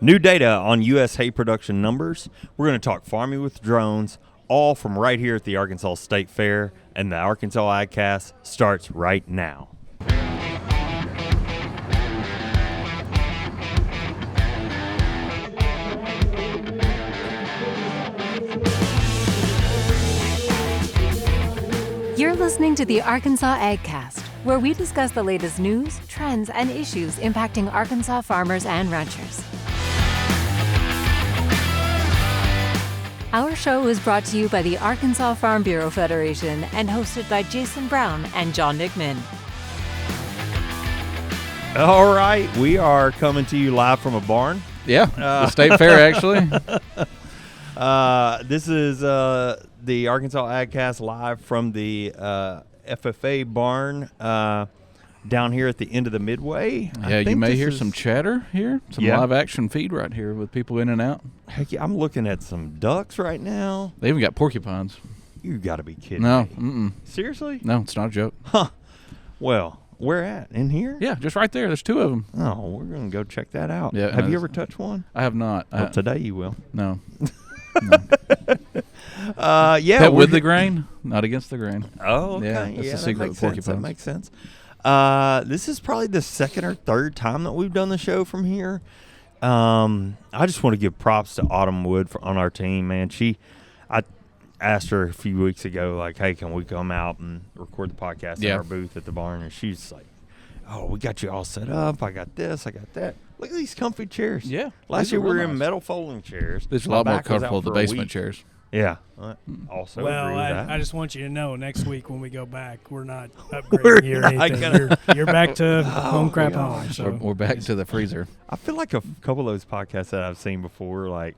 New data on U.S. hay production numbers. We're going to talk farming with drones, all from right here at the Arkansas State Fair, and the Arkansas Agcast starts right now. You're listening to the Arkansas Agcast, where we discuss the latest news, trends, and issues impacting Arkansas farmers and ranchers. Our show is brought to you by the Arkansas Farm Bureau Federation and hosted by Jason Brown and John Nickman. All right, we are coming to you live from a barn. Yeah, the State Fair, actually. This is the Arkansas Agcast live from the FFA barn down here at the end of the Midway. Yeah, you may hear some chatter here, some Yeah. live action feed right here with people in and out. Heck yeah, I'm looking at some ducks right now. They even got porcupines. You got to be kidding No, me. Seriously? no, it's not a joke. Huh. Well, where at? In here? Yeah, just right there. There's two of them. Oh, we're going to go check that out. Yeah, Have you ever touched one? I have not. Well, today you will. No. Yeah. That with the grain, not against the grain. Oh, okay. Yeah, that's the secret of porcupines. That makes sense. This is probably the second or third time that we've done the show from here. I just want to give props to Autumn Wood on our team, man. I asked her a few weeks ago, like, hey, can we come out and record the podcast in our booth at the barn? And she's like, oh, we got you all set up. I got this. I got that. Look at these comfy chairs. Yeah. Last year we were in metal folding chairs. This is a lot more comfortable than the basement chairs. Yeah. Also agree with that. I just want you to know, next week when we go back, we're not upgrading you or anything. You're back to home crap home. So. We're back to the freezer. I feel like a couple of those podcasts that I've seen before, like,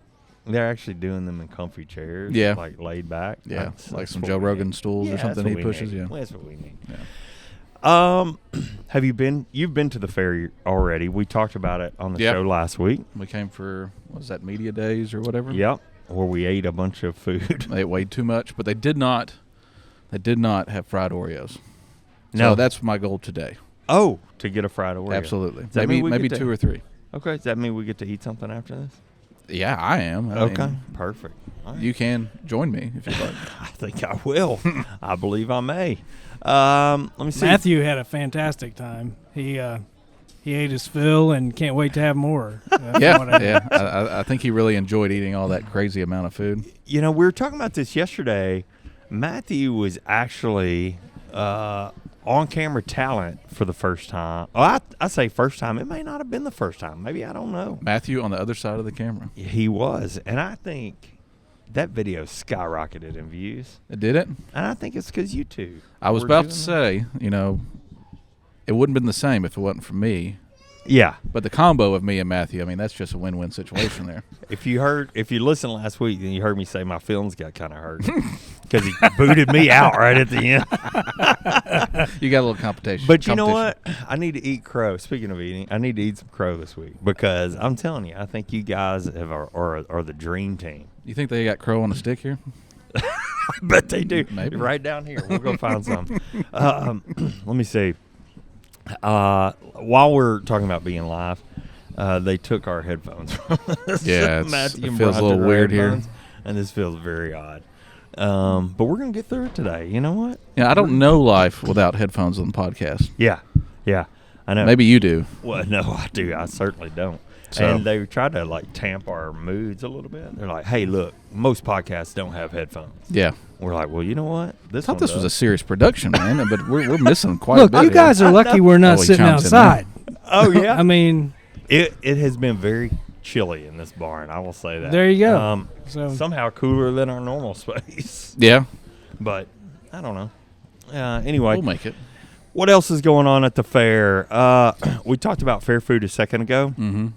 they're actually doing them in comfy chairs. Yeah. Like laid back. Yeah. Like some Joe Rogan stools or something he pushes. Yeah. That's what we need. Yeah. Have you been? You've been to the fair already. We talked about it on the show last week. We came for, what was that, media days or whatever? Yep. Where we ate a bunch of food. They weighed too much, but they did not have fried Oreos. No. So that's my goal today. Oh, to get a fried Oreo. Absolutely. Maybe two or three. Okay. Does that mean we get to eat something after this? Yeah, I am. Okay. Perfect. All right. You can join me if you'd like. I think I will. I believe I may. Let me see. Matthew had a fantastic time. He ate his fill and can't wait to have more. I think he really enjoyed eating all that crazy amount of food. You know, we were talking about this yesterday. Matthew was actually on-camera talent for the first time. Oh, I say first time. It may not have been the first time. Maybe, I don't know. Matthew on the other side of the camera. He was. And I think that video skyrocketed in views. It did it? And I think it's because you two. I was about to say, it wouldn't have been the same if it wasn't for me. Yeah. But the combo of me and Matthew, that's just a win-win situation there. If you listened last week, then you heard me say my feelings got kind of hurt because he booted me out right at the end. You got a little competition. But you know what? I need to eat crow. Speaking of eating, I need to eat some crow this week because I'm telling you, I think you guys are the dream team. You think they got crow on a stick here? I bet they do. Maybe. Right down here. We'll go find some. Let me see. While we're talking about being live, they took our headphones from us. Yeah, Matthew it feels a little weird here. And this feels very odd. But we're going to get through it today. You know what? Yeah, I don't know life without headphones on the podcast. Yeah. I know. Maybe you do. Well, no, I do. I certainly don't. So. And they try to, tamp our moods a little bit. They're like, hey, look, most podcasts don't have headphones. Yeah. We're like, well, you know what? I thought this was a serious production, man, but we're missing quite a bit. Look, you guys are lucky we're not sitting outside. Oh, yeah? It has been very chilly in this barn, I will say that. There you go. Somehow cooler than our normal space. Yeah. But I don't know. Anyway. We'll make it. What else is going on at the fair? We talked about fair food a second ago. Mm-hmm.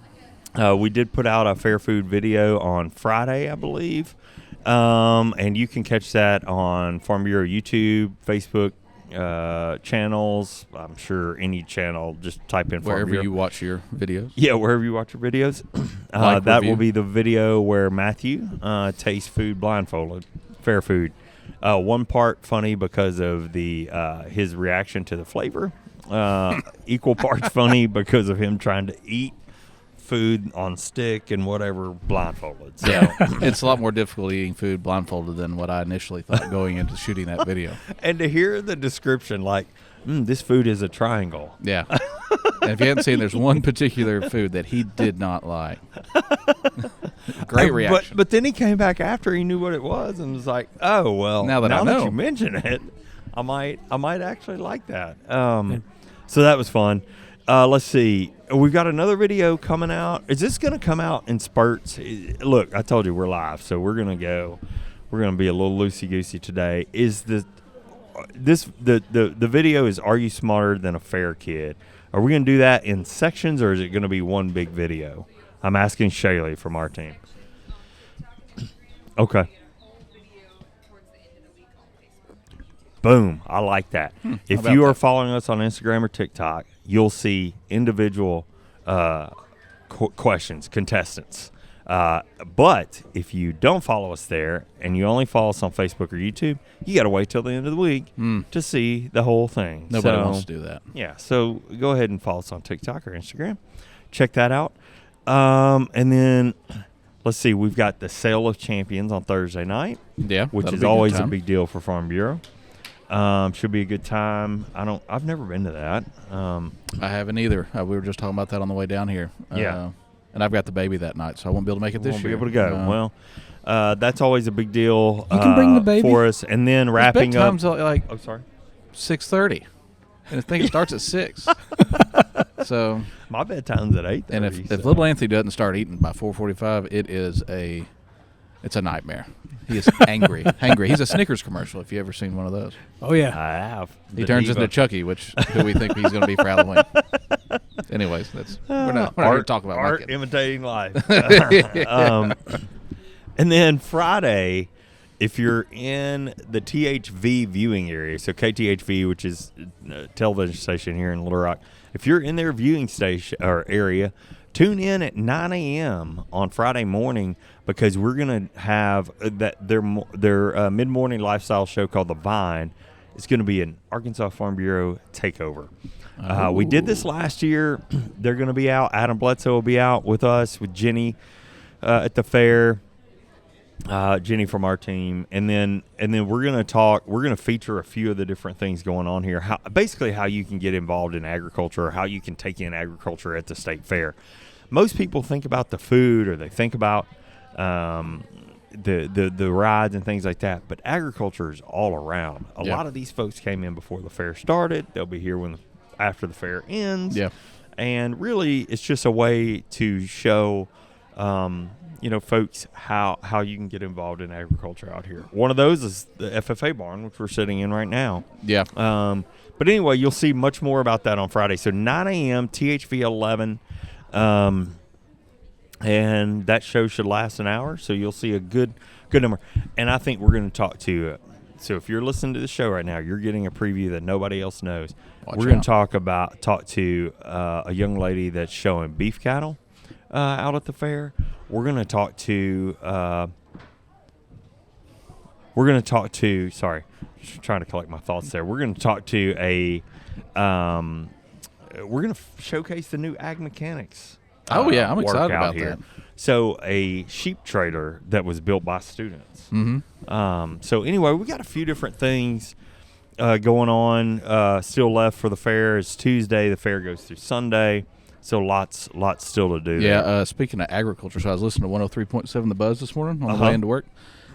We did put out a fair food video on Friday, I believe. And you can catch that on Farm Bureau YouTube, Facebook channels. I'm sure any channel, just type in Farm wherever Bureau. you watch your videos. Yeah, wherever you watch your videos. That will be the video where Matthew tastes food blindfolded, fair food. One part funny because of his reaction to the flavor. Equal parts funny because of him trying to eat food on stick and whatever blindfolded. So. Yeah, it's a lot more difficult eating food blindfolded than what I initially thought going into shooting that video. And to hear the description, like, this food is a triangle. Yeah. And if you hadn't seen, there's one particular food that he did not like. Great reaction. But then he came back after he knew what it was and was like, oh, well, Now that I know. you mention it, I might actually like that. So that was fun. Let's see. We've got another video coming out. Is this going to come out in spurts? Look, I told you we're live, so we're going to be a little loosey-goosey today. Is the video is Are You Smarter Than a Fair Kid? Are we going to do that in sections, or is it going to be one big video? I'm asking Shaylee from our team. Okay. Boom. I like that. If you are following us on Instagram or TikTok, you'll see individual questions, contestants. But if you don't follow us there and you only follow us on Facebook or YouTube, you got to wait till the end of the week to see the whole thing. Nobody wants to do that. Yeah. So go ahead and follow us on TikTok or Instagram. Check that out. And then let's see. We've got the Sale of Champions on Thursday night. Yeah. Which is always a big deal for Farm Bureau. Should be a good time. I've never been to that. I haven't either. We were just talking about that on the way down here. Yeah. And I've got the baby that night, so I won't be able to make it this year. Won't be able to go. Well, that's always a big deal. You can bring the baby for us, and then wrapping up. Bedtime's like oh, sorry. 6:30, and I think it starts at 6. So my bedtime's at 8:30. And if little Anthony doesn't start eating by 4:45, it's a nightmare. He is angry. He's a Snickers commercial, if you ever seen one of those. Oh, yeah. I have. He turns into Chucky, who we think he's going to be for Halloween. Anyways, we're not going to talk about art my kid. imitating life. And then Friday, if you're in the THV viewing area, so KTHV, which is a television station here in Little Rock, if you're in their viewing station or area, tune in at 9 a.m. on Friday morning, because we're going to have their mid-morning lifestyle show called The Vine. It's going to be an Arkansas Farm Bureau takeover. We did this last year. They're going to be out. Adam Bledsoe will be out with us, with Jenny at the fair. Jenny from our team, and then we're going to talk. We're going to feature a few of the different things going on here. Basically how you can get involved in agriculture, or how you can take in agriculture at the state fair. Most people think about the food, or they think about the rides and things like that, but agriculture is all around. A lot of these folks came in before the fair started. They'll be here after the fair ends. Yeah, and really, it's just a way to show. Folks, how you can get involved in agriculture out here. One of those is the FFA barn, which we're sitting in right now. Yeah. But anyway, you'll see much more about that on Friday. So 9 a.m., THV 11, and that show should last an hour. So you'll see a good number. And I think we're going to talk to. So if you're listening to the show right now, you're getting a preview that nobody else knows. We're going to talk to a young lady that's showing beef cattle out at the fair. We're going to talk to sorry, just trying to collect my thoughts there. We're going to talk to we're going to showcase the new ag mechanics. I'm excited about here. that. So a sheep trailer that was built by students. Mm-hmm. So anyway, we got a few different things going on still left for the fair. It's Tuesday. The fair goes through Sunday. So lots still to do. Yeah, speaking of agriculture, so I was listening to 103.7 The Buzz this morning on the way into work,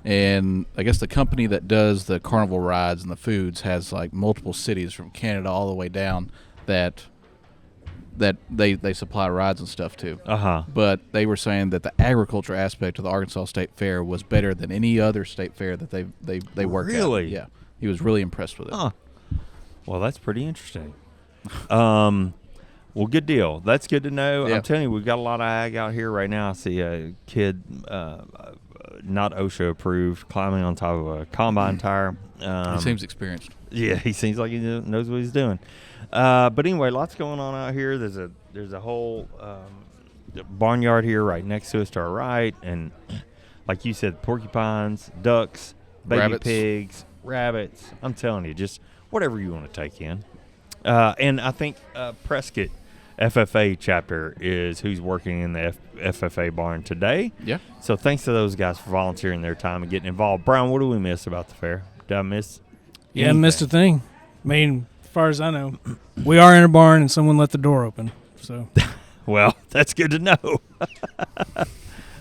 and I guess the company that does the carnival rides and the foods has like multiple cities from Canada all the way down that they supply rides and stuff to. But they were saying that the agriculture aspect of the Arkansas State Fair was better than any other state fair that they work at. Really? Yeah, he was really impressed with it. Well, that's pretty interesting. Well, good deal. That's good to know. Yeah. I'm telling you, we've got a lot of ag out here right now. I see a kid, not OSHA approved, climbing on top of a combine tire. He seems experienced. Yeah, he seems like he knows what he's doing. But anyway, lots going on out here. There's a whole barnyard here right next to us to our right, and like you said, porcupines, ducks, baby pigs, rabbits. I'm telling you, just whatever you want to take in. And I think Prescott FFA chapter is who's working in the FFA barn today. Yeah. So thanks to those guys for volunteering their time and getting involved. Brian, what do we miss about the fair? Did I miss? Yeah, I missed a thing. I mean, as far as I know, we are in a barn and someone let the door open. So, well, that's good to know.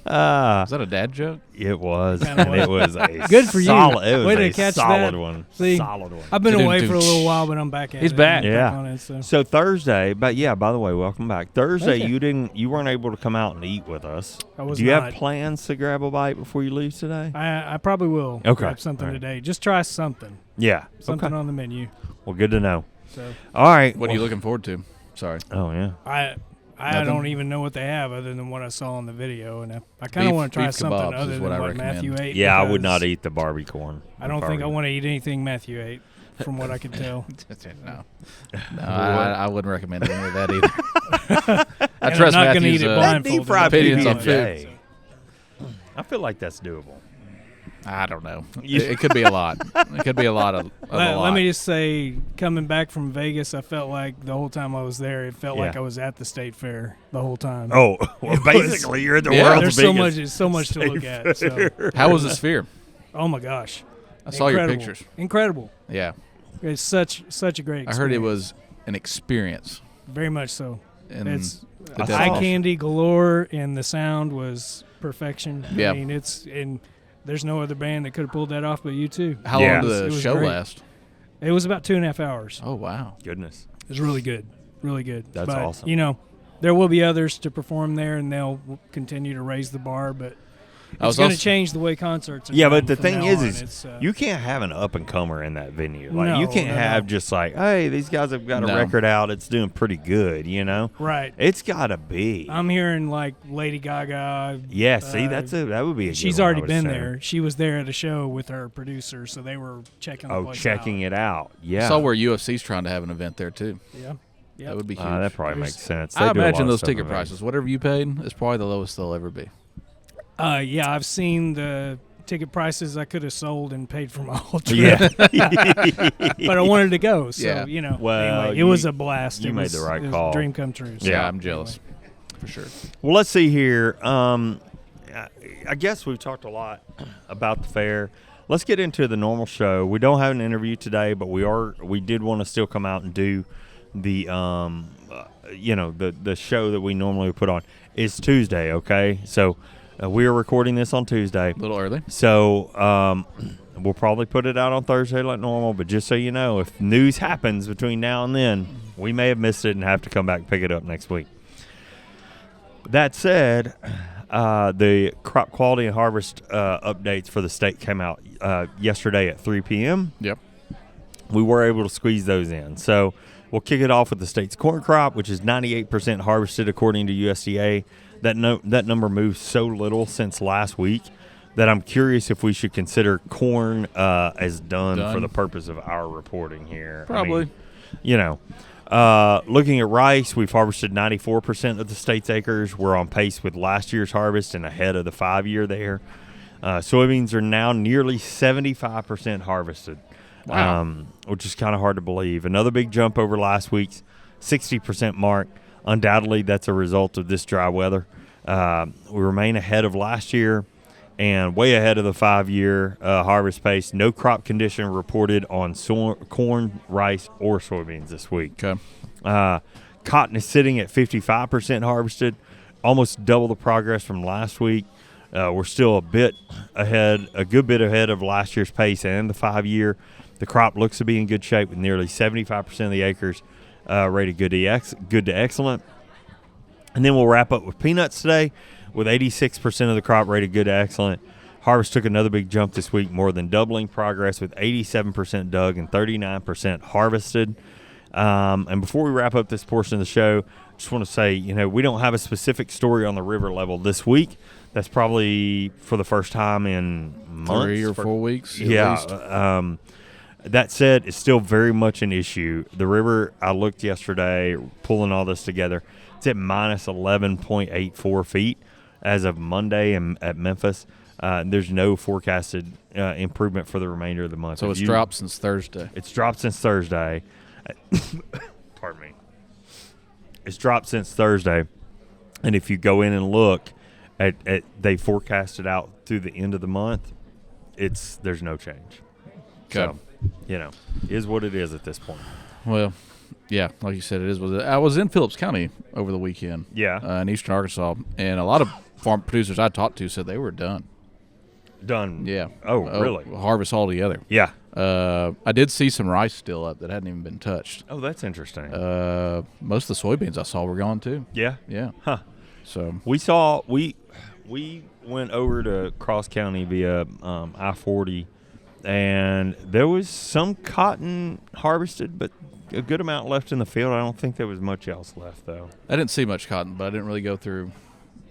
Is that a dad joke? It was. Kinda And it was a Good for you. solid, It was Way to a catch solid that. one. See, Solid one. I've been Didn't away do for a little while, but I'm back at He's it. back. I'm Yeah. on it, so. So Thursday, but yeah, by the way, welcome back. Thursday, Thank you weren't able to come out and eat with us. I was Do you not. have plans to grab a bite before you leave today? I probably will Okay. grab something All right. today. Just try something. Yeah. Something Okay. on the menu. Well, good to know. So All right. What are you looking forward to? Sorry. Oh yeah. I Nothing? don't even know what they have other than what I saw on the video, and I kind of Beef- want to try beef something kebabs other is than what I what recommend. Matthew ate. Yeah, I would because not eat the barbie corn. I don't think I want to eat anything Matthew ate, from what I can tell. No, I wouldn't recommend any of that either. I And trust I'm not gonna Matthew's eat it That blindfolded. deep fried opinions on PB&J. I feel like that's doable. I don't know. It could be a lot. It could be a lot of a lot. Let me just say, coming back from Vegas, I felt like the whole time I was there, it felt like Yeah. I was at the state fair the whole time. Oh, well, basically, you're at the Yeah. world's There's biggest. so much to look at. So, How was the sphere? oh my gosh, I saw your Incredible. pictures. Incredible! Yeah, It's such a great experience. I heard it was an experience. very much so. And It's the That's eye awesome. candy galore, and the sound was perfection. Yeah. I mean, there's no other band that could have pulled that off but you two. How Yeah. long did It the was show great. last? It was about 2.5 hours. Oh wow. Goodness. It was really good, really good. That's but, awesome. You know, there will be others to perform there, and they'll continue to raise the bar, but I it's was going to also- change the way concerts are Yeah, done but the from thing now is, on. is It's, you can't have an up and comer in that venue. Like you No, can't no, have no. just like, hey, these guys have got a No. record out. It's doing pretty good. You know, right. it's got to be. I'm hearing like Lady Gaga. Yeah. See, uh, that would be. A good She's one, I already would been assume. there. She was there at a show with her producer, so they were checking the Oh, place checking out. it out. Yeah. I saw where UFC's trying to have an event there too. Yeah. Yep. That would be huge. That probably There's- makes sense. They I do a lot imagine of those stuff ticket in Vegas. prices, whatever you paid, is probably the lowest they'll ever be. Yeah, I've seen the ticket prices I could have sold and paid for my whole trip. Yeah. But I wanted to go, so Yeah. you know. Well, anyway, it you- was a blast. you It made was, the right it was call. a dream come true. So Yeah, I'm jealous, for sure. Well, let's see here. I guess we've talked a lot about the fair. Let's get into the normal show. We don't have an interview today, but we did want to still come out and do the the show that we normally put on. It's Tuesday, okay? So we are recording this on Tuesday. A little early. So we'll probably put it out on Thursday like normal, but just so you know, if news happens between now and then, we may have missed it and have to come back and pick it up next week. That said, the crop quality and harvest updates for the state came out yesterday at 3 p.m. Yep. We were able to squeeze those in. So we'll kick it off with the state's corn crop, which is 98% harvested according to USDA. That number moved so little since last week that I'm curious if we should consider corn as done for the purpose of our reporting here. Probably. Looking at rice, we've harvested 94% of the state's acres. We're on pace with last year's harvest and ahead of the 5-year there. Soybeans are now nearly 75% harvested, Wow. which is kind of hard to believe. Another big jump over last week's 60% mark. Undoubtedly, that's a result of this dry weather. We remain ahead of last year and way ahead of the 5-year harvest pace. No crop condition reported on corn, rice, or soybeans this week. Okay. Cotton is sitting at 55% harvested, almost double the progress from last week. We're still a good bit ahead of last year's pace and the 5-year. The crop looks to be in good shape with nearly 75% of the acres rated good to excellent. And then we'll wrap up with peanuts today with 86% of the crop rated good to excellent. Harvest took another big jump this week, more than doubling progress with 87% dug and 39% harvested. And before we wrap up this portion of the show, I just want to say, we don't have a specific story on the river level this week. That's probably for the first time in months. 3 or 4 weeks. At Yeah. least. That said, it's still very much an issue. The river, I looked yesterday, pulling all this together, it's at minus 11.84 feet as of Monday at Memphis. There's no forecasted improvement for the remainder of the month. So it's dropped since Thursday. It's dropped since Thursday. Pardon me. It's dropped since Thursday, and if you go in and look at they forecasted out through the end of the month, there's no change. Okay. So, is what it is at this point. Well, yeah, like you said, it is. I was in Phillips County over the weekend. Yeah. In eastern Arkansas, and a lot of farm producers I talked to said they were done. Done. Yeah. Oh, really? Harvest altogether. Yeah. I did see some rice still up that hadn't even been touched. Oh, that's interesting. Most of the soybeans I saw were gone too. Yeah. Yeah. Huh. So we went over to Cross County via I-40, and there was some cotton harvested, but a good amount left in the field. I don't think there was much else left, though. I didn't see much cotton, but I didn't really go through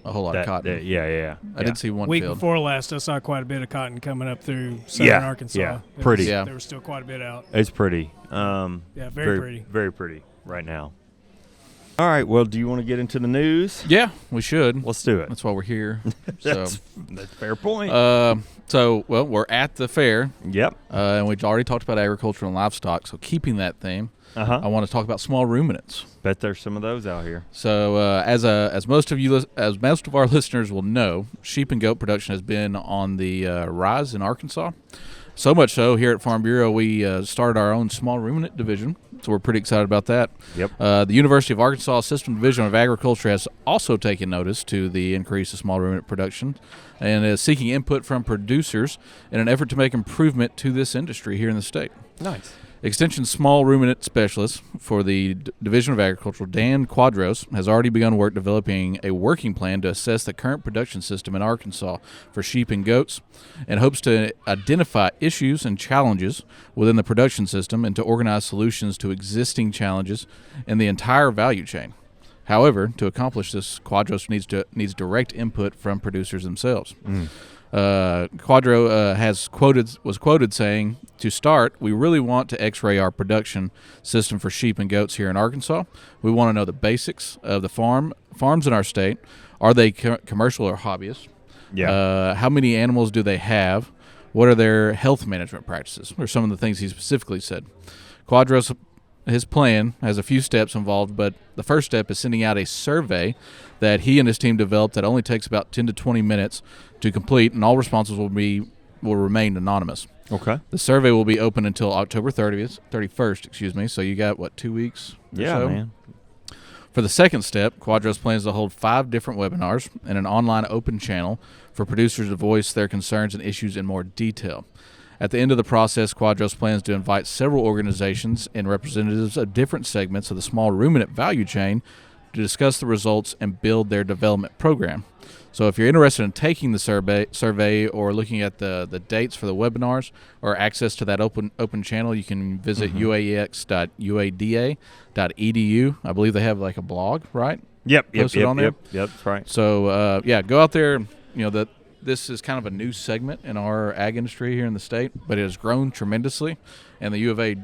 a whole lot of cotton. Yeah. I did see one week field. before last, I saw quite a bit of cotton coming up through southern Arkansas. Yeah, pretty. There was still quite a bit out. It's pretty. Very pretty. Very pretty right now. All right, well, do you want to get into the news? Yeah, we should. Let's do it. That's why we're here. That's a fair point. We're at the fair. Yep. And we've already talked about agriculture and livestock, so keeping that theme, I want to talk about small ruminants. Bet there's some of those out here. So, as most of our listeners will know, sheep and goat production has been on the rise in Arkansas. So much so, here at Farm Bureau, we started our own small ruminant division. So we're pretty excited about that. Yep. The University of Arkansas System Division of Agriculture has also taken notice to the increase of small ruminant production and is seeking input from producers in an effort to make improvement to this industry here in the state. Nice. Extension Small Ruminant Specialist for the Division of Agriculture, Dan Quadros, has already begun work developing a working plan to assess the current production system in Arkansas for sheep and goats and hopes to identify issues and challenges within the production system and to organize solutions to existing challenges in the entire value chain. However, to accomplish this, Quadros needs direct input from producers themselves. Quadro was quoted saying, "To start, we really want to x-ray our production system for sheep and goats here in Arkansas. We want to know the basics of the farms in our state. Are they commercial or hobbyist? Yeah. How many animals do they have? What are their health management practices?" Or some of the things he specifically said. Quadros, his plan has a few steps involved, but the first step is sending out a survey that he and his team developed that only takes about 10 to 20 minutes to complete, and all responses will remain anonymous. Okay. The survey will be open until October 31st, so you got, 2 weeks or Yeah, so? man. For the second step, Quadros plans to hold 5 different webinars and an online open channel for producers to voice their concerns and issues in more detail. At the end of the process, Quadros plans to invite several organizations and representatives of different segments of the small ruminant value chain to discuss the results and build their development program. So if you're interested in taking the survey or looking at the dates for the webinars or access to that open channel, you can visit uax.uada.edu. I believe they have like a blog, right? Yep. Posted on there? Yep, that's right. So, go out there. This is kind of a new segment in our ag industry here in the state, but it has grown tremendously, and the U of A,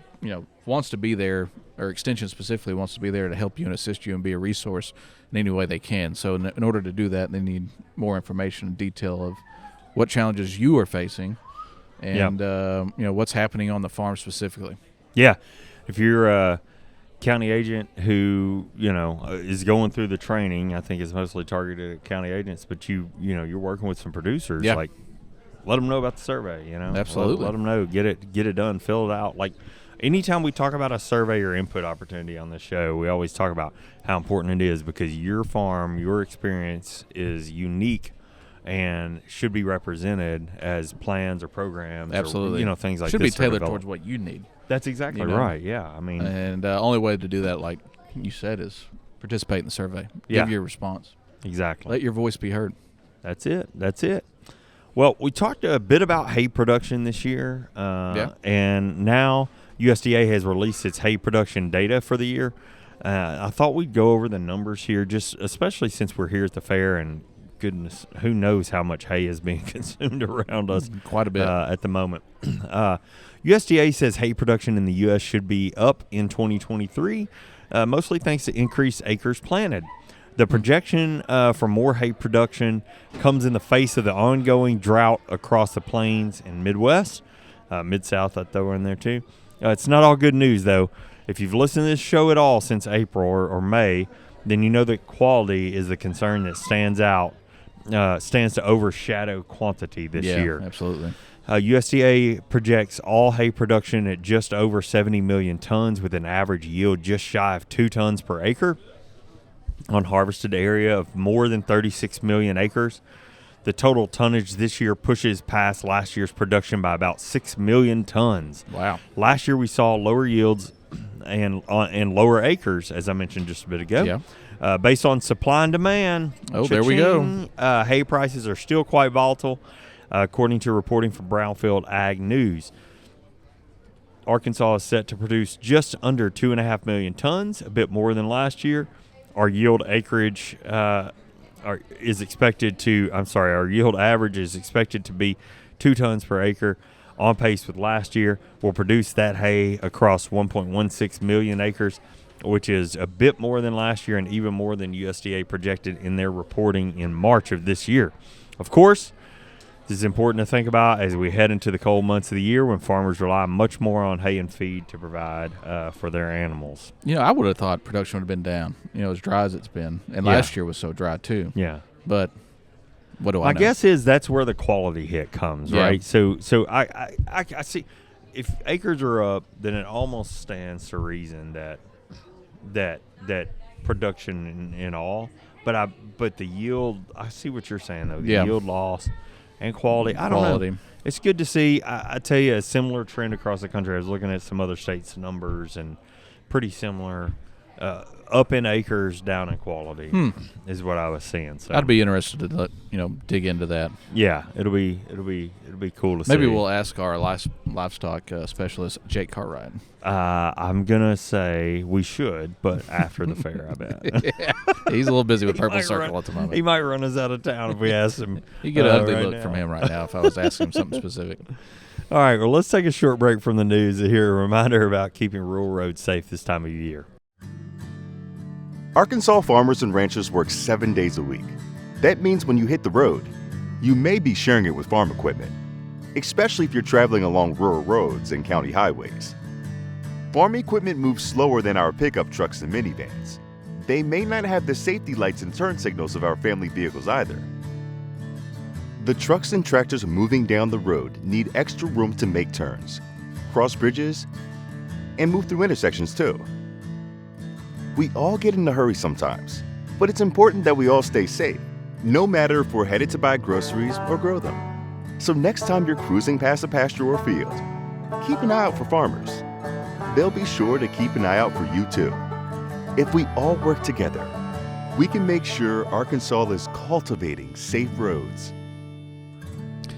wants to be there, or Extension specifically wants to be there to help you and assist you and be a resource in any way they can. So in order to do that, they need more information and detail of what challenges you are facing and, what's happening on the farm specifically. Yeah. If you're a county agent who, is going through the training, I think it's mostly targeted at county agents, but you're working with some producers, like let them know about the survey, Absolutely. Let them know, get it done, fill it out. Like anytime we talk about a survey or input opportunity on the show, we always talk about how important it is because your farm, your experience is unique and should be represented as plans or programs. Absolutely. Or, things like should this. Should be tailored towards what you need. That's exactly right. Yeah. I mean, and the only way to do that, like you said, is participate in the survey. Yeah. Give your response. Exactly. Let your voice be heard. That's it. Well, we talked a bit about hay production this year. And now USDA has released its hay production data for the year. I thought we'd go over the numbers here, just especially since we're here at the fair and goodness, who knows how much hay is being consumed around us. Quite a bit. At the moment. USDA says hay production in the U.S. should be up in 2023, mostly thanks to increased acres planted. The projection for more hay production comes in the face of the ongoing drought across the plains and Midwest, Mid-South I throw in there too. It's not all good news, though. If you've listened to this show at all since April or May, then you know that quality is the concern that stands to overshadow quantity this year. Yeah, absolutely. USDA projects all hay production at just over 70 million tons with an average yield just shy of 2 tons per acre on harvested area of more than 36 million acres. The total tonnage this year pushes past last year's production by about 6 million tons. Wow. Last year we saw lower yields and lower acres, as I mentioned just a bit ago. Yeah. Based on supply and demand, there we go. Hay prices are still quite volatile, according to reporting from Brownfield Ag News. Arkansas is set to produce just under 2.5 million tons, a bit more than last year. Our yield acreage our yield average is expected to be 2 tons per acre, on pace with last year. We'll produce that hay across 1.16 million acres, which is a bit more than last year and even more than USDA projected in their reporting in March of this year. Of course, this is important to think about as we head into the cold months of the year when farmers rely much more on hay and feed to provide for their animals. I would have thought production would have been down, as dry as it's been. And last year was so dry, too. Yeah. But what do I know? My guess is that's where the quality hit comes, right? So I see if acres are up, then it almost stands to reason that production in all. But the yield, I see what you're saying, though. The yield loss and quality. I don't know. It's good to see. I tell you, a similar trend across the country. I was looking at some other states' numbers, and pretty similar. Up in acres, down in quality is what I was seeing. So I'd be interested to dig into that. Yeah, it'll be cool to see. Maybe we'll ask our livestock specialist, Jake Cartwright. I'm gonna say we should, but after the fair, I bet. Yeah, he's a little busy with Purple Circle at the moment. He might run us out of town if we ask him. You get an ugly right look now from him right now if I was asking him something specific. All right, well, let's take a short break from the news to hear a reminder about keeping rural roads safe this time of year. Arkansas farmers and ranchers work 7 days a week. That means when you hit the road, you may be sharing it with farm equipment, especially if you're traveling along rural roads and county highways. Farm equipment moves slower than our pickup trucks and minivans. They may not have the safety lights and turn signals of our family vehicles either. The trucks and tractors moving down the road need extra room to make turns, cross bridges, and move through intersections too. We all get in a hurry sometimes, but it's important that we all stay safe, no matter if we're headed to buy groceries or grow them. So next time you're cruising past a pasture or field, keep an eye out for farmers. They'll be sure to keep an eye out for you too. If we all work together, we can make sure Arkansas is cultivating safe roads.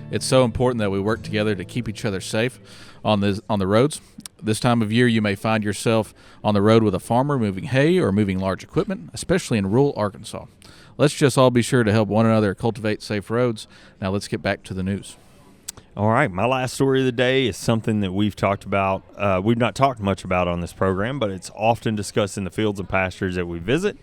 It's so important that we work together to keep each other safe on the roads. This time of year, you may find yourself on the road with a farmer moving hay or moving large equipment, especially in rural Arkansas. Let's just all be sure to help one another cultivate safe roads. Now let's get back to the news. All right, my last story of the day is something that we've talked about. We've not talked much about on this program, but it's often discussed in the fields and pastures that we visit.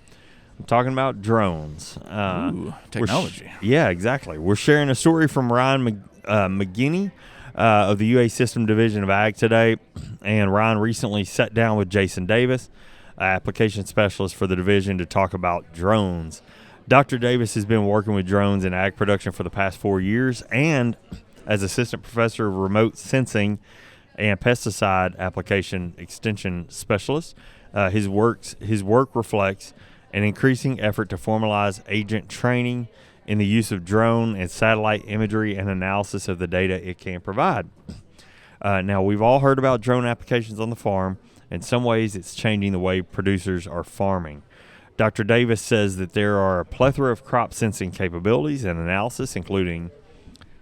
I'm talking about drones. Ooh, technology. Yeah, exactly. We're sharing a story from Ryan McGinney of the UA System Division of Ag today. And Ryan recently sat down with Jason Davis, application specialist for the division, to talk about drones. Dr. Davis has been working with drones in ag production for the past 4 years, and as assistant professor of remote sensing and pesticide application extension specialist, his work reflects an increasing effort to formalize agent training in the use of drone and satellite imagery and analysis of the data it can provide. Now, we've all heard about drone applications on the farm. In some ways, it's changing the way producers are farming. Dr. Davis says that there are a plethora of crop sensing capabilities and analysis, including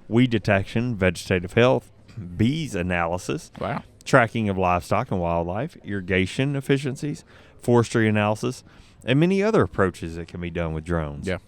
weed detection, vegetative health, bees analysis, tracking of livestock and wildlife, irrigation efficiencies, forestry analysis, and many other approaches that can be done with drones. Yeah.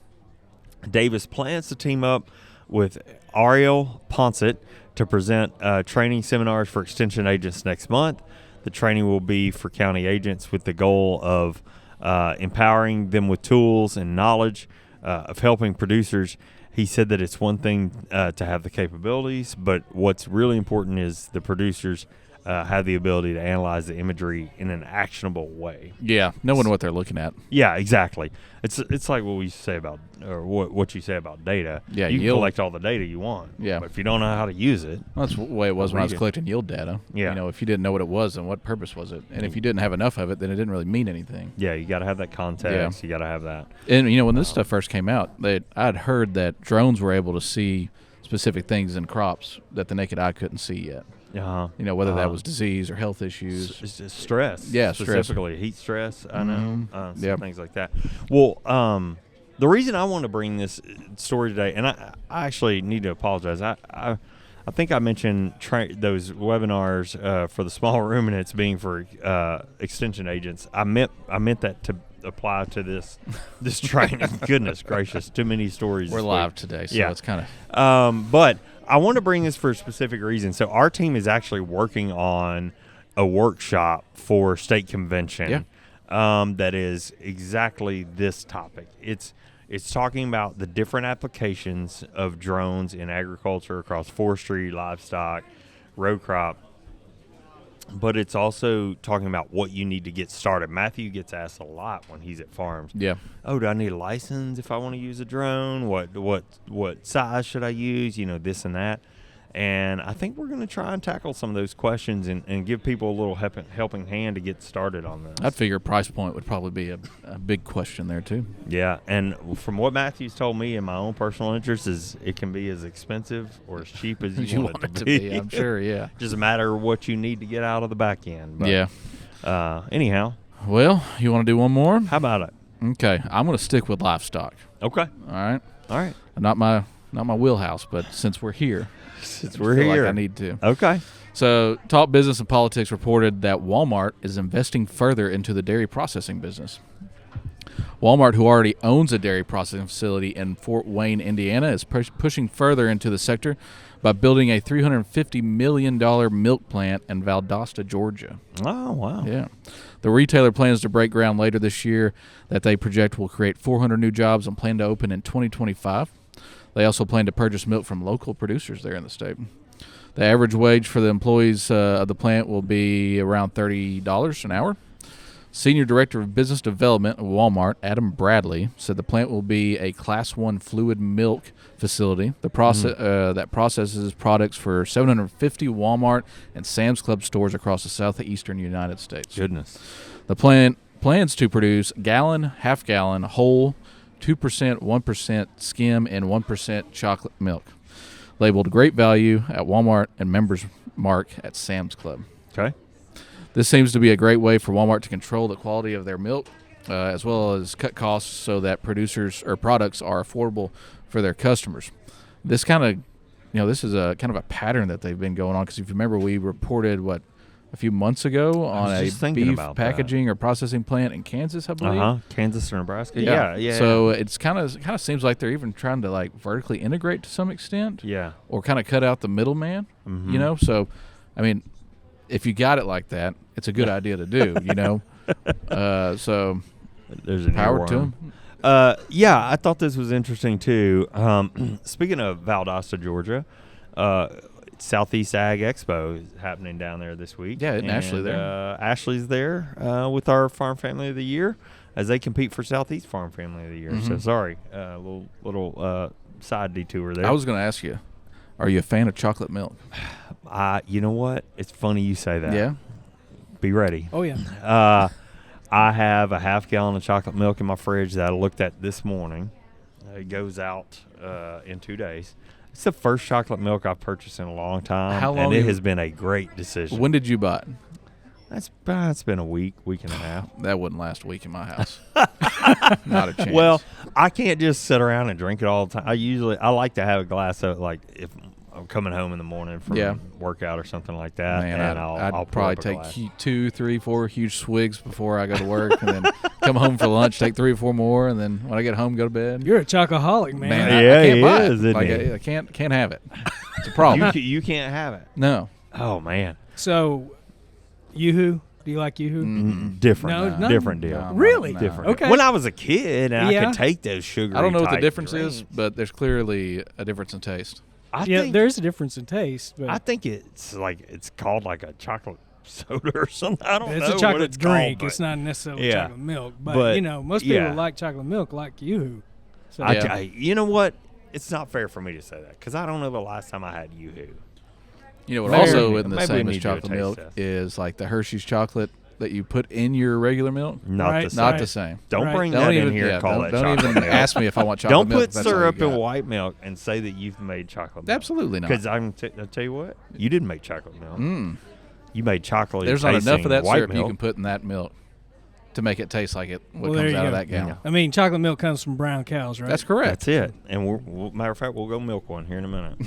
Davis plans to team up with Ariel Ponset to present training seminars for extension agents next month. The training will be for county agents with the goal of empowering them with tools and knowledge of helping producers. He said that it's one thing to have the capabilities, but what's really important is the producers have the ability to analyze the imagery in an actionable way. Yeah, knowing what they're looking at. Yeah, exactly. It's like what we say about, or what you say about data. Yeah, you can collect all the data you want. Yeah. But if you don't know how to use it. Well, that's the way it was when I was collecting yield data. Yeah. You know, if you didn't know what it was and what purpose was it, and if you didn't have enough of it, then it didn't really mean anything. Yeah, you got to have that context. You got to have that. And, you know, when this stuff first came out, I'd heard that drones were able to see specific things in crops that the naked eye couldn't see yet. Uh-huh. You know, whether that was disease or health issues. It's just stress. Yeah, specifically heat stress. I know. Things like that. Well, the reason I want to bring this story today, and I actually need to apologize. I think I mentioned those webinars for the small ruminants being for extension agents. I meant that to apply to this training. Goodness gracious, too many stories. We're live today, so it's kind of. But I want to bring this for a specific reason. So our team is actually working on a workshop for state convention that is exactly this topic. It's talking about the different applications of drones in agriculture across forestry, livestock, row crop. But it's also talking about what you need to get started. Matthew gets asked a lot when he's at farms. Yeah. Oh, do I need a license if I want to use a drone? What size should I use? You know, this and that. And I think we're going to try and tackle some of those questions and give people a little helping hand to get started on this. I'd figure price point would probably be a big question there, too. Yeah, and from what Matthew's told me, in my own personal interest, is it can be as expensive or as cheap as you want it to be. I'm sure, yeah. Just a matter of what you need to get out of the back end. But, yeah. Anyhow. Well, you want to do one more? How about it? Okay, I'm going to stick with livestock. Okay. All right. Not my wheelhouse, but since we're here. Since we're here. Like I need to. Okay. So, Talk Business and Politics reported that Walmart is investing further into the dairy processing business. Walmart, who already owns a dairy processing facility in Fort Wayne, Indiana, is pushing further into the sector by building a $350 million milk plant in Valdosta, Georgia. Oh, wow. Yeah. The retailer plans to break ground later this year that they project will create 400 new jobs and plan to open in 2025. They also plan to purchase milk from local producers there in the state. The average wage for the employees of the plant will be around $30 an hour. Senior Director of Business Development at Walmart, Adam Bradley, said the plant will be a Class 1 fluid milk facility that processes products for 750 Walmart and Sam's Club stores across the southeastern United States. Goodness. The plant plans to produce gallon, half-gallon, whole, 2%, 1% skim, and 1% chocolate milk, labeled Great Value at Walmart and Members Mark at Sam's Club. Okay. This seems to be a great way for Walmart to control the quality of their milk, as well as cut costs so that producers or products are affordable for their customers. This kind of, this is a kind of a pattern that they've been going on, because if you remember, we reported a few months ago on a beef packaging or processing plant in Kansas, I believe. Kansas or Nebraska. Yeah. So it's kind of seems like they're even trying to like vertically integrate to some extent. Yeah. Or kind of cut out the middleman. Mm-hmm. So, I mean, if you got it like that, it's a good idea to do. So there's an power to them. I thought this was interesting too. Speaking of Valdosta, Georgia. Southeast Ag Expo is happening down there this week. Yeah, isn't Ashley there? Ashley's there with our Farm Family of the Year as they compete for Southeast Farm Family of the Year. Mm-hmm. So sorry, little side detour there. I was going to ask you, are you a fan of chocolate milk? You know what? It's funny you say that. Yeah. Be ready. Oh yeah. I have a half gallon of chocolate milk in my fridge that I looked at this morning. It goes out in 2 days. It's the first chocolate milk I've purchased in a long time. How long? And it has been a great decision. When did you buy it? It's been a week and a half. That wouldn't last a week in my house. Not a chance. Well, I can't just sit around and drink it all the time. I like to have a glass of, like, if I'm coming home in the morning from a workout or something like that. Man, and I'll probably take 2, 3, 4 huge swigs before I go to work, and then come home for lunch, take 3 or 4 more, and then when I get home, go to bed. You're a chocoholic, man. Yeah, I can't buy is, it. Isn't I can't have it. It's a problem. You can't have it. No. Oh man. So, Yoo-hoo? Do you like Yoo-hoo? Different. No? Different deal. No, Really? no. Different. Okay. When I was a kid, and I could take those sugary I don't know what the type difference drinks. is, but there's clearly a difference in taste. I Yeah, think there's a difference in taste, but I think it's called like a chocolate soda or something. I don't know. it's a what chocolate it's drink. called, it's not necessarily Yeah. chocolate milk. But, But, most people yeah. like chocolate milk like Yoo-hoo. So Yeah. you know what? It's not fair for me to say that because I don't know the last time I had Yoo-hoo. You know what? Maybe- Also, in the maybe we same need as to do a chocolate taste milk test. is like the Hershey's chocolate that you put in your regular milk. Not Right. the same. Not Right. the same. Don't Right. bring Don't that even in here and call that don't chocolate even milk. ask me if I want chocolate Don't milk. put if that's all you syrup in got. white milk and say that you've made chocolate milk. Absolutely not. Because I'll tell you what, you didn't make chocolate milk. Mm. You made chocolate. There's not enough tasting of that white syrup milk. you can put in that milk to make it taste like what Well, there comes you out of go. that gallon. Yeah. I mean, chocolate milk comes from brown cows, right? That's correct. That's it. And matter of fact, we'll go milk one here in a minute.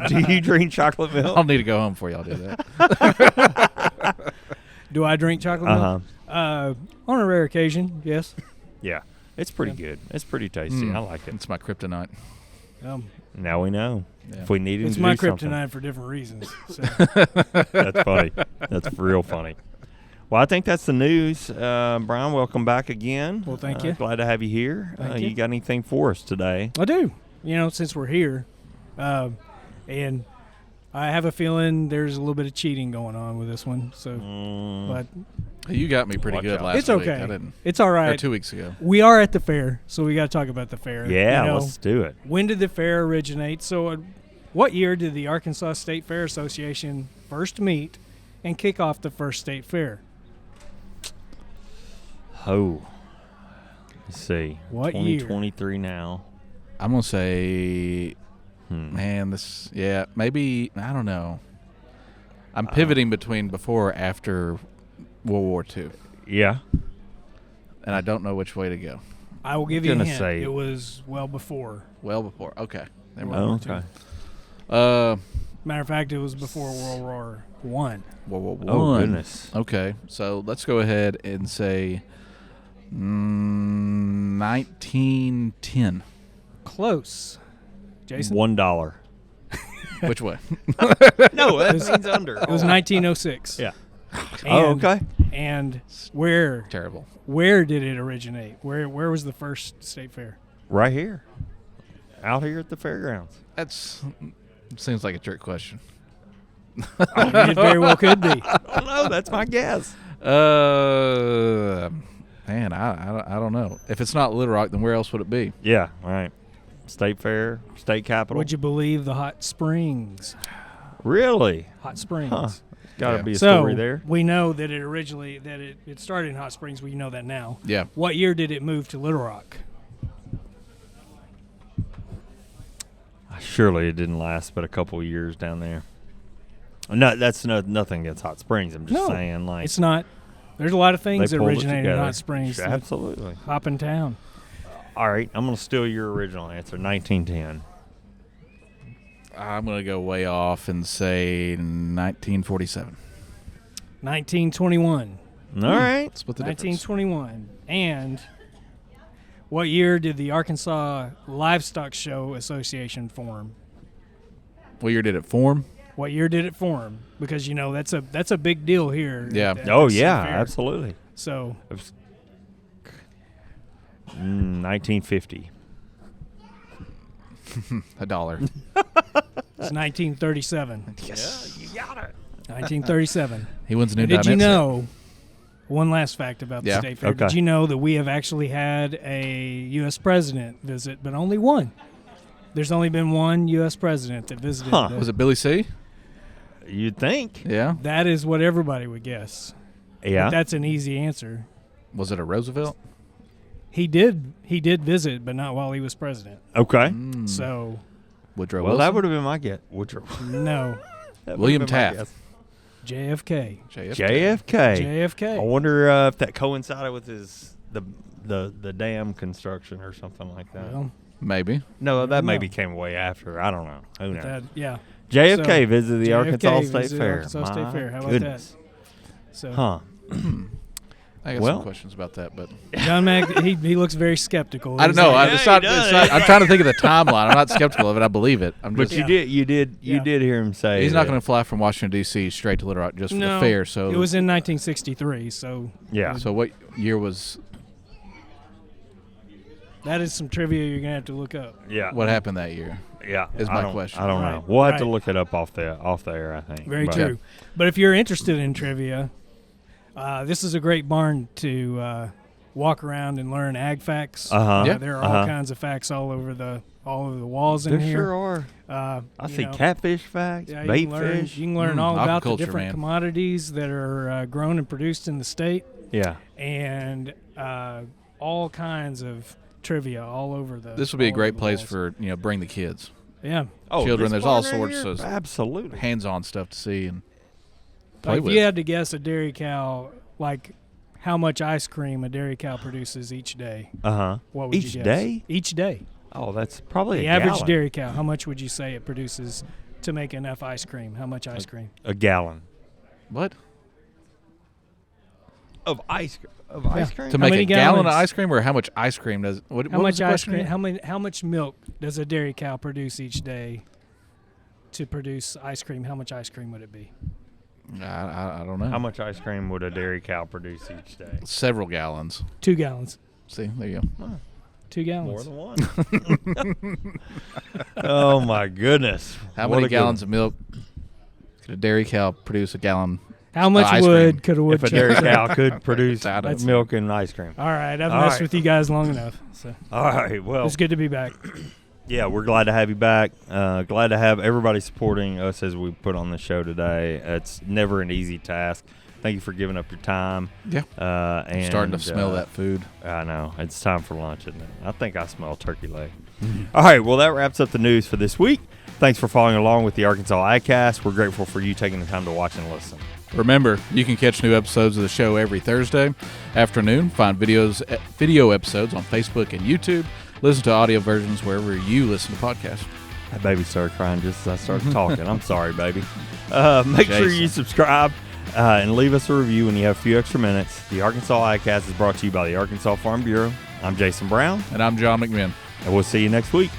Do you drink chocolate milk? I'll need to go home before y'all do that. Do I drink chocolate milk? On a rare occasion, yes. Yeah, it's pretty good. It's pretty tasty. Mm. I like it. It's my kryptonite. Now we know. Yeah. If we need It's to my do something. kryptonite for different reasons. So. That's funny. That's real funny. Well, I think that's the news. Brian, welcome back again. Well, thank you. Glad to have you here. Thank You you. got anything for us today? I do. Since we're here, and I have a feeling there's a little bit of cheating going on with this one. So, but You got me pretty Watch good out. last it's week. okay. I didn't. It's all Or right. 2 weeks ago. We are at the fair, so we got to talk about the fair. Yeah, let's do it. When did the fair originate? So, what year did the Arkansas State Fair Association first meet and kick off the first state fair? Oh, let's see. What year? 2023 now. I'm gonna say, Hmm. man, maybe I don't know. I'm pivoting between before or after World War II, Yeah. and I don't know which way to go. I will give you a Gonna hint. say- It was well before. Well, before. Okay. Never Oh, mind. okay. Matter of fact, it was before World War One. World War Oh, One. goodness. Okay, so let's go ahead and say 1910. Close. Jason? $1. Which way? No, that means under. It was 1906. Yeah. And, Oh, okay. And where Terrible. did it originate? Where was the first state fair? Right here. Out here at the fairgrounds. Seems like a trick question. It very well could be. I don't know. That's my guess. Man, I don't know. If it's not Little Rock, then where else would it be? Yeah, right. State fair, state capital. Would you believe the hot springs? Really? Hot springs. Huh. Got to Yeah. be a So story there. we know that it started in Hot Springs. We know that now. Yeah. What year did it move to Little Rock? Surely it didn't last but a couple of years down there. No, that's nothing against Hot Springs. I'm just No, saying, like, It's not. There's a lot of they things that pulled it originated in together. Hot Springs. Sure, that absolutely. hop in town. All right, I'm going to steal your original answer. 1910. I'm going to go way off and say 1947. 1921. All right. Split the difference. 1921. And what year did the Arkansas Livestock Show Association form? What year did it form? What year did it form? Because that's a big deal here. Yeah. at Oh, the state yeah, fair. absolutely. So 1950. $1. it's 1937. Yes. Yeah, you got it. 1937. He wins a new And did you dimension. know? One last fact about the Yeah. state fair. Okay. Did you know that we have actually had a U.S. president visit, but only one? There's only been one U.S. president that visited. Huh. Was it Billy C? You'd think. Yeah. That is what everybody would guess. Yeah. But that's an easy answer. Was it a Roosevelt? He did visit, but not while he was president. Okay. So Woodrow Well, Wilson? that would have been my guess. Woodrow. no, That would've William been my Taft. guess. JFK. JFK. JFK. I wonder if that coincided with the dam construction or something like that. Well, Maybe. No, that No. maybe came way after. I don't know. Who knows? that, yeah. JFK So, visited the JFK Arkansas State visited Fair. Arkansas State My Fair. How about goodness. that? So Huh. I got Well- some questions about that, but John Mack, he looks very skeptical. I don't He's know. like, Yeah, It's he not, does. it's not, I'm trying to think of the timeline. I'm not skeptical of it. I believe it. I'm But just. you did Yeah. hear him say He's not that- going to fly from Washington D.C. straight to Little Rock just for no, the fair. So it was in 1963. So Yeah. So what year was? that is some trivia you're gonna have to look up. Yeah. What happened that year? Yeah, is my question. I don't know. We'll have to look it up off the air, I think. Very true. But if you're interested in trivia, this is a great barn to walk around and learn ag facts. There are all kinds of facts all over the walls in here. There sure are. I see catfish facts, yeah, bait fish. You can learn all about the different commodities that are grown and produced in the state. Yeah. And all kinds of trivia all over the. This would be a great place walls. for bring the kids. Yeah. Children. There's all sorts of absolutely hands-on stuff to see and play like with. If you had to guess a dairy cow, like how much ice cream a dairy cow produces each day. What would you guess? Each day? Each day. Oh, that's probably the a average gallon. dairy cow. How much would you say it produces to make enough ice cream? How much ice cream? A gallon. What? Of ice cream? To make a gallon of ice cream, or how much ice cream does? How much ice cream? How much milk does a dairy cow produce each day? To produce ice cream, how much ice cream would it be? I don't know. How much ice cream would a dairy cow produce each day? Several gallons. 2 gallons. See, there you go. 2 gallons. More than one. Oh my goodness! How many gallons of milk could a dairy cow produce a gallon? How much wood could a woodchuck? If a dairy cow could produce milk and ice cream. All right, I've messed with you guys long enough. So. All right, well, it's good to be back. Yeah, we're glad to have you back. Glad to have everybody supporting us as we put on the show today. It's never an easy task. Thank you for giving up your time. Yeah. And starting to smell that food. I know. It's time for lunch, isn't it? I think I smell turkey leg. All right, well, that wraps up the news for this week. Thanks for following along with the Arkansas Agcast. We're grateful for you taking the time to watch and listen. Remember, you can catch new episodes of the show every Thursday afternoon. Find video episodes on Facebook and YouTube. Listen to audio versions wherever you listen to podcasts. That baby started crying just as I started talking. I'm sorry, baby. Make sure you subscribe and leave us a review when you have a few extra minutes. The Arkansas Agcast is brought to you by the Arkansas Farm Bureau. I'm Jason Brown. And I'm John McMinn. And we'll see you next week.